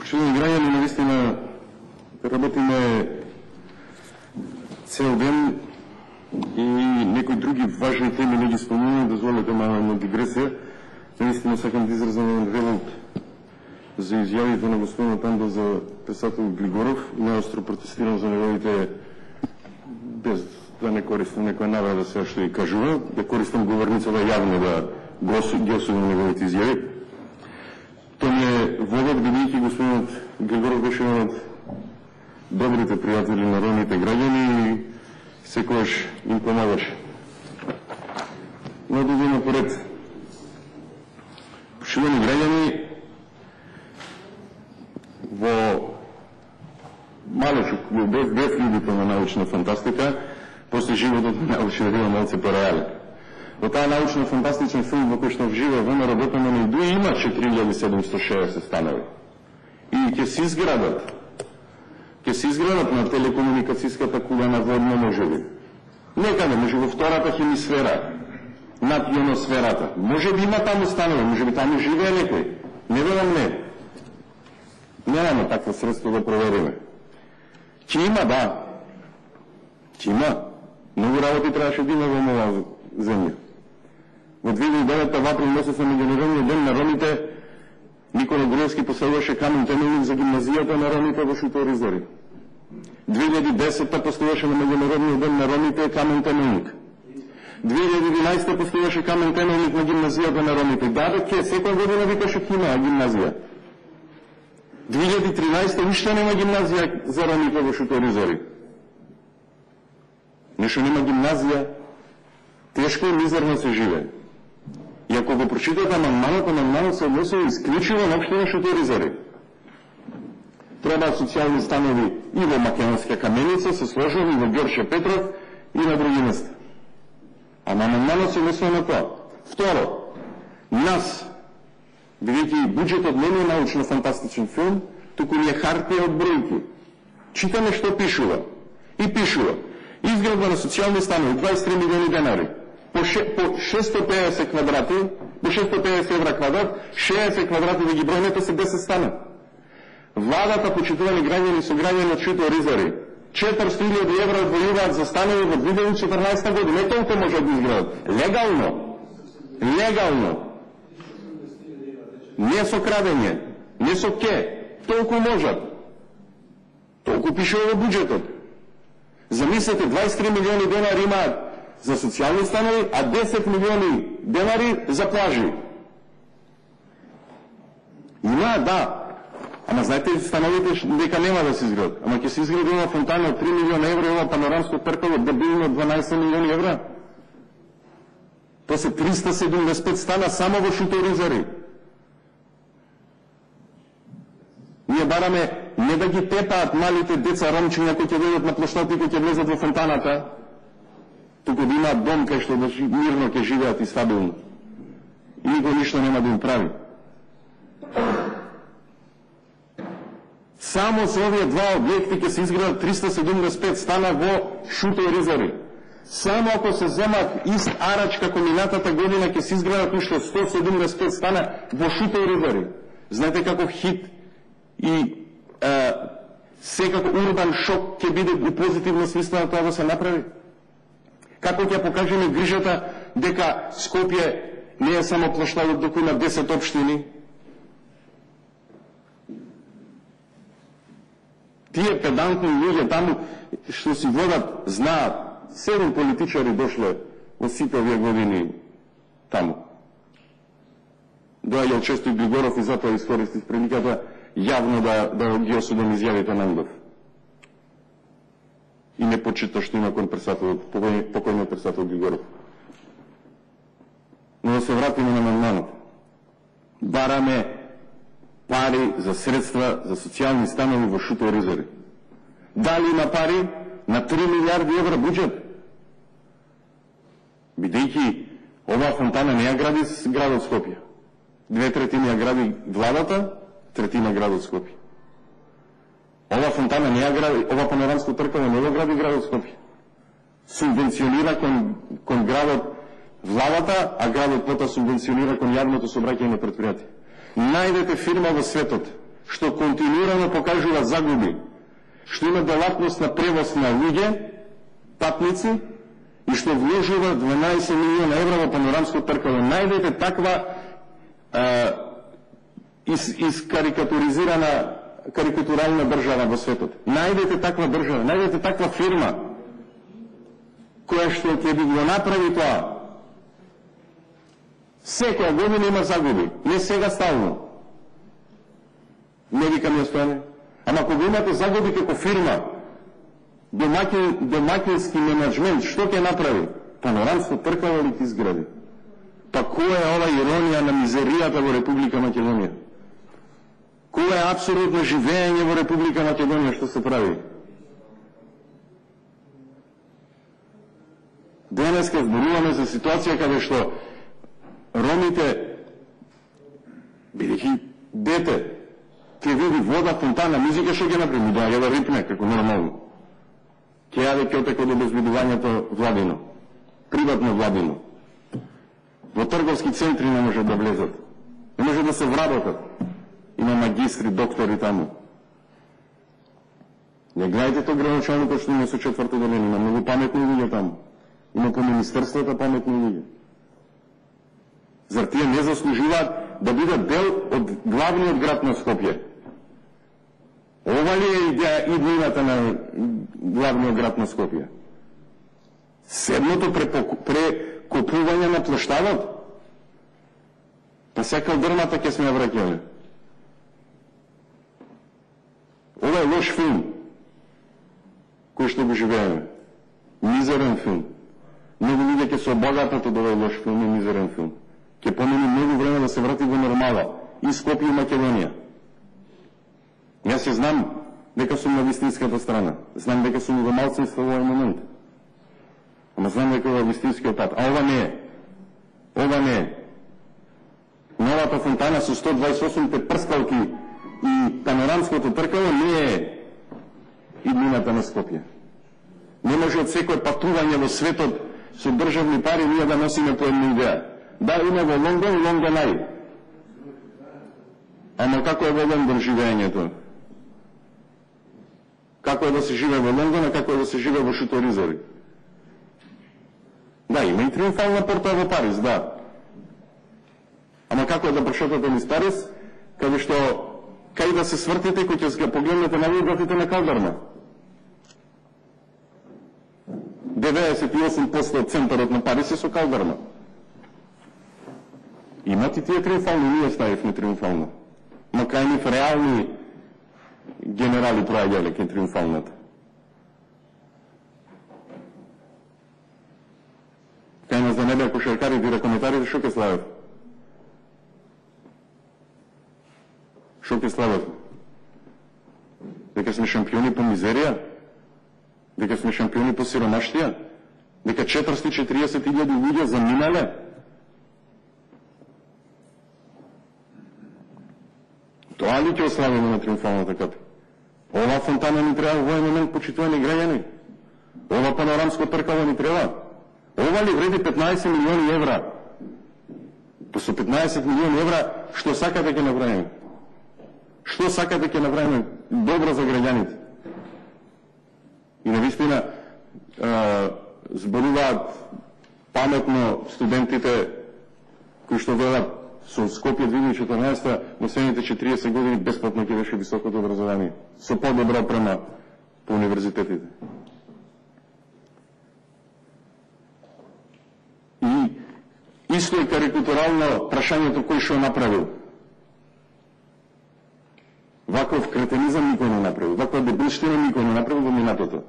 Почитани граѓани, наистина работиме цел ден и некои други важни теми не ги спомнувам, дозволете мала дигресија. Наистина сакам да изразам револт за изјавите на господин Тандо за председател Глигоров. Наостро протестирам за неговите, без да не користам некоја навреда сега што ги кажува, да користам говорницата јавно да ги осудам неговите изјави. Тој ми е водат, бидејќи господинот Глигоров беше еден од добрите пријатели на ромите граѓани и секогаш им помагаше. Но да идеме поред. Почитани граѓани, во малечок, без љубите на научна фантастика, после животот научи да бива малце пореален. Во таа научно-фантастичен филм во кој што вживе во работата на Нидуи има 4760 станови. И ќе се изградат на телекомуникацијската кула на водно можеби. Некаде, може во втората хемисфера, над ионосферата. Може би има таму станови, може би таму живее некој. Не велам не. Немаме такво средство да провериме. Ќе има, да. Ќе има. Многу работи требаше да има во оваа земја. Во 2009 в април месец на Меѓународниот ден на ромите Никола Груевски поставуваше камен темелник за гимназијата на ромите во Шутори Зори. 2010 поставуваше на Меѓународниот ден на ромите камен темелник. 2011 поставуваше камен темелник на гимназијата на ромите. Да, ке секоја година викаше ќе има гимназија. 2013 уште нема гимназија за ромите во Шутори Зори. Нешто нема гимназија, тешко и мизерно се живее. И ако го прочитате амандманот се однесува исклучиво на општина Шутори Зори. Треба социјални станови и во Македонска Каменица, се сложува и во Ѓорче Петров и на други места. Ама амандманот се однесува на тоа. Второ, нас, бидејќи буџетот не е научно-фантастичен филм, туку ни е хартија од бројки. Читаме што пишува. И пишува. Изградба на социјални станови 23 милиони денари. По 650 квадрати, по 650 евра квадрат, 60 квадрати да ги бројнете се 10 стана. Владата, почитувани граѓани со граѓани од Шутори Зори, 400.000 евра одвојуваат за станови во 2014 година. Не толку може да изградат. Легално. Не со крадење, не со ке. Толку можат. Толку пишува во буџетот. Замислете, 23 милиони денари имаат за социјални станови, а 10 милиони денари за плажи. Има, да. Ама знаете, становите дека нема да се изградат. Ама ќе се изгради ова фонтана од 3 милиона евра и ова панорамско тркало дебилно од 12 милиони евра. То се 375 стана само во Шутори Зори. Ние бараме не да ги тепаат малите деца ромчиња кои ќе дојдат на плоштад и кои ќе влезат во фонтаната, туку да имаат дом кај што мирно ќе живеат и стабилно. И никој ништо нема да им прави. Само за овие два објекти ќе се изградат 375 стана во Шутори Зори. Само ако се земат ист арач како минатата година ќе се изградат уште 175 стана во Шутори Зори. Знаете каков хит и секако урбан шок ќе биде у позитивна смисла на тоа да се направи? Како ќе покажеме грижата дека Скопје не е само плоштадот, доку има 10 општини? Тие педантни луѓе таму што си водат знаат. 7 политичари дошле во сите овие години таму. Доаѓал често и Глигоров и затоа искористив приликата јавно да ги осудам изјавите на Андов. И не почита што има кон покојниот председател Глигоров. Но да се вратиме на амандманот. Бараме пари за средства за социјални станови во Шутори Зори. Дали има пари на 3 милиарди евра буџет? Бидејќи оваа фонтана не ја гради градот Скопје. 2/3 ја гради владата, 1/3 градот Скопје. Ова фонтана не ја гради, ова панорамско тркало не го гради градот Скопје. Субвенционира кон градот владата, а градот потоа субвенционира кон јавното сообраќајно претпријатие. Најдете фирма во светот што континуирано покажува загуби, што има делатност на превоз на луѓе, патници, и што вложува 12 милиона евра во панорамско тркало. Најдете таква карикатурална држава во светот. Најдете таква држава, најдете таква фирма, која што ќе би го направи тоа. Секоја година има загуби, не сега стално. Не викам ја стојане. Ама ако го имате загуби како фирма, домакински менеджмент, што ќе направи? Панорамско тркало ли ќе изгради? Па која е ова иронија на мизеријата во Република Македонија? Која е апсолутно живење во Република Македонија што се прави? Денеска зборуваме за ситуација каде што ромите, бидејќи дете, ќе види вода, фонтана, музика, што ќе направи? Доаѓа да рипне, како нормално. Ќе јаде кјотек од обезбедувањето владино, приватно владино. Во трговски центри не може да влезат, не може да се вработат. Има магистри, доктори таму. Не гледайте то градоначалникот што има со четврто деление, има многу паметни луѓе таму. Има по министерствата паметни луѓе. Зар тие не заслужуваат да бидат дел од главниот град на Скопје? Ова ли е идејата на главниот град на Скопје? Седмото прекупување на плоштадот? Па секал дрмата ќе сме ја враќале. Ова е лош филм кој што го живееме. Мизерен филм. Многу луѓе ќе се обогатат од овој лош филм и мизерен филм. Ќе помине многу време да се врати во нормала и Скопје и Македонија. Јас ја знам дека сум на вистинската страна. Знам дека сум во малцинство во овој момент. Ама знам дека ова е вистинскиот пат. А ова не е. Ова не е. Новата фонтана со 128 прскалки и панорамското тркало не е иднината на Скопје. Не може од секој патување во светот со државни пари ние да носиме по една идеја. Да, има во Лондон, Лондон ај. Ама како е во Лондон живењето? Како е да се живее во Лондон, а како е да се живее во Шуторизори? Да, има и триумфална порта во Париз, да. Ама како е да прошетате низ Париз, каде што кај да се свртите, кој ќе погледнете на видите на Калдарна? 98% од центарот на Париз е со Калдарна. Имат и тие триумфални, ние ставивме триумфална. Но кај нив реални генерали проаѓале кај триумфалната. Кај нас да не беа кошаркарите и ракометарите, шо ке славев? Шо ке славев? Дека сме шампиони по мизерија? Дека сме шампиони по сиромаштија? Дека 440.000 луѓе заминале? Тоа ли ќе ославиме на триумфалната капа? Ова фонтана ни треба во овој момент, почитувани граѓани? Ова панорамско тркало ни треба? Ова ли вреди 15 милиони евра? Па со 15 милиони евра, што сакате ќе направиме? Што сакате ќе направиме добро за граѓаните? И навистина зборуваат паметно студентите кои што велат со Скопје 2014 во следните 40 години бесплатно ќе беше високото образование, со подобра опрема по универзитетите. И исто е карикатурално прашањето кој што направил. Ваков кретенизам никој не направил, ваква дебилштина никој не направил во минатото.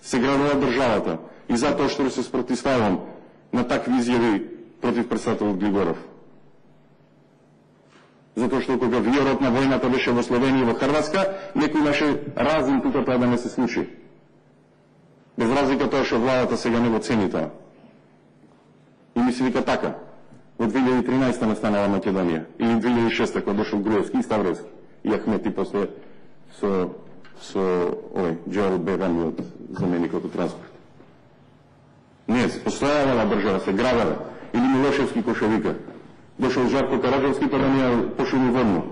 Се градува државата и затоа што се спротивставам на такви изјави против председателот Глигоров. Затоа што кога виорот на војната беше во Словенија и во Хрватска, некој имаше разум тука тоа да не се случи. Без разлика тоа што владата сега не го цени тоа. И ми се вика така. Во 2013 настанала Македонија. Или 2006 кога дошол Груевски и Ставровски. И Ахмети после со Джерал Бегани од заменикот од транспорт. Не, постојала држава, се градала. Или Милошевски кој што вика. Дошол Жарко Караджовски, па да ни ја пошуми водно.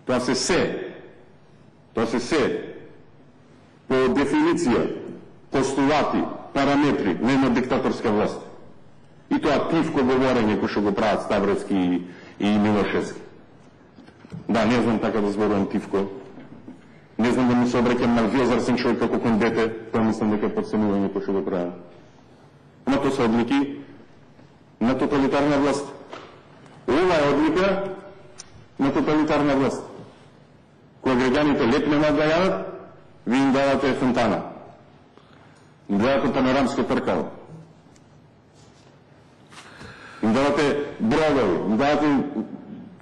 Тоа се се по дефиниција, постулати, параметри на една диктаторска власт. И тоа тивко говорење кој што го прават Ставровски и Милошевски. Да, не знам така да зборувам тивко. Не знам да му се обреќам на вјозарсен човек како кон дете, тоа мислам дека е подценување кој што го прават. Но тоа се одлики на тоталитарна власт. Ова е одлика на тоталитарна власт. Кога граѓаните леп нема да јадат, ви им давате фонтана. Им давате панорамско тркало. Им давате бродови, им давате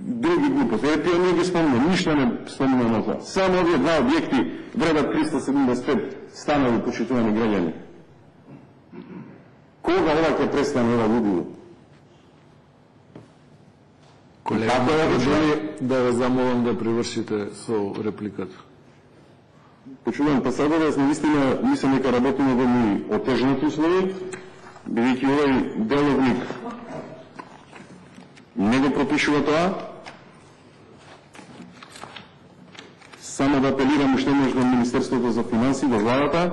други глупости. Тие не ги спомнам, ништо не спомнам на тоа. Само овие два објекти вредат 375 станови почитувани граѓани. Кога ова ќе престане ова лудило? Колега, може да ве замолам да привршите со репликата? Почувам пасаго да сме наистина, мислам дека работиме во ми отежнати услови, бидејќи овој деловник не го пропишува тоа. Само да апелирам уште еднаш до Министерството за финансии, до владата,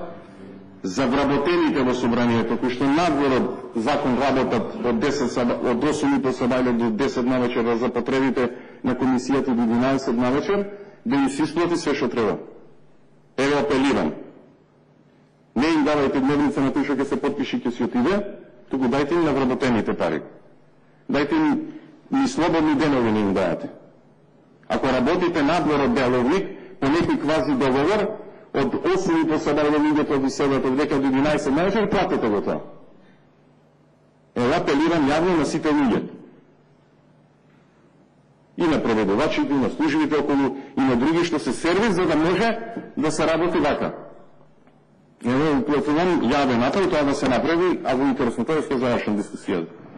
за вработените во собранието, кои што надвор од закон работат од 8 сабајле до 10 навечер за потребите на комисијата до 11 навечер, да им се исплати све што треба. Ево апелирам. Не им давајте дневница на тој што ќе се подпиши и ќе си отиде, туку дајте им на вработените пари. Дајте им ни слободни денови не им дајате. Ако работите надвор од деловник, по некој квази договор, од 8 сабајле луѓето ви седат од дека до 11 навечер, платете го тоа. Ево апелирам јавно на сите луѓе. И на преведувачите, и на службите околу, и на други што се сервис, за да може да се работи вака. Ево, платувам јавен апел тоа да се направи, а во интересно тоа е што завршам дискусијата.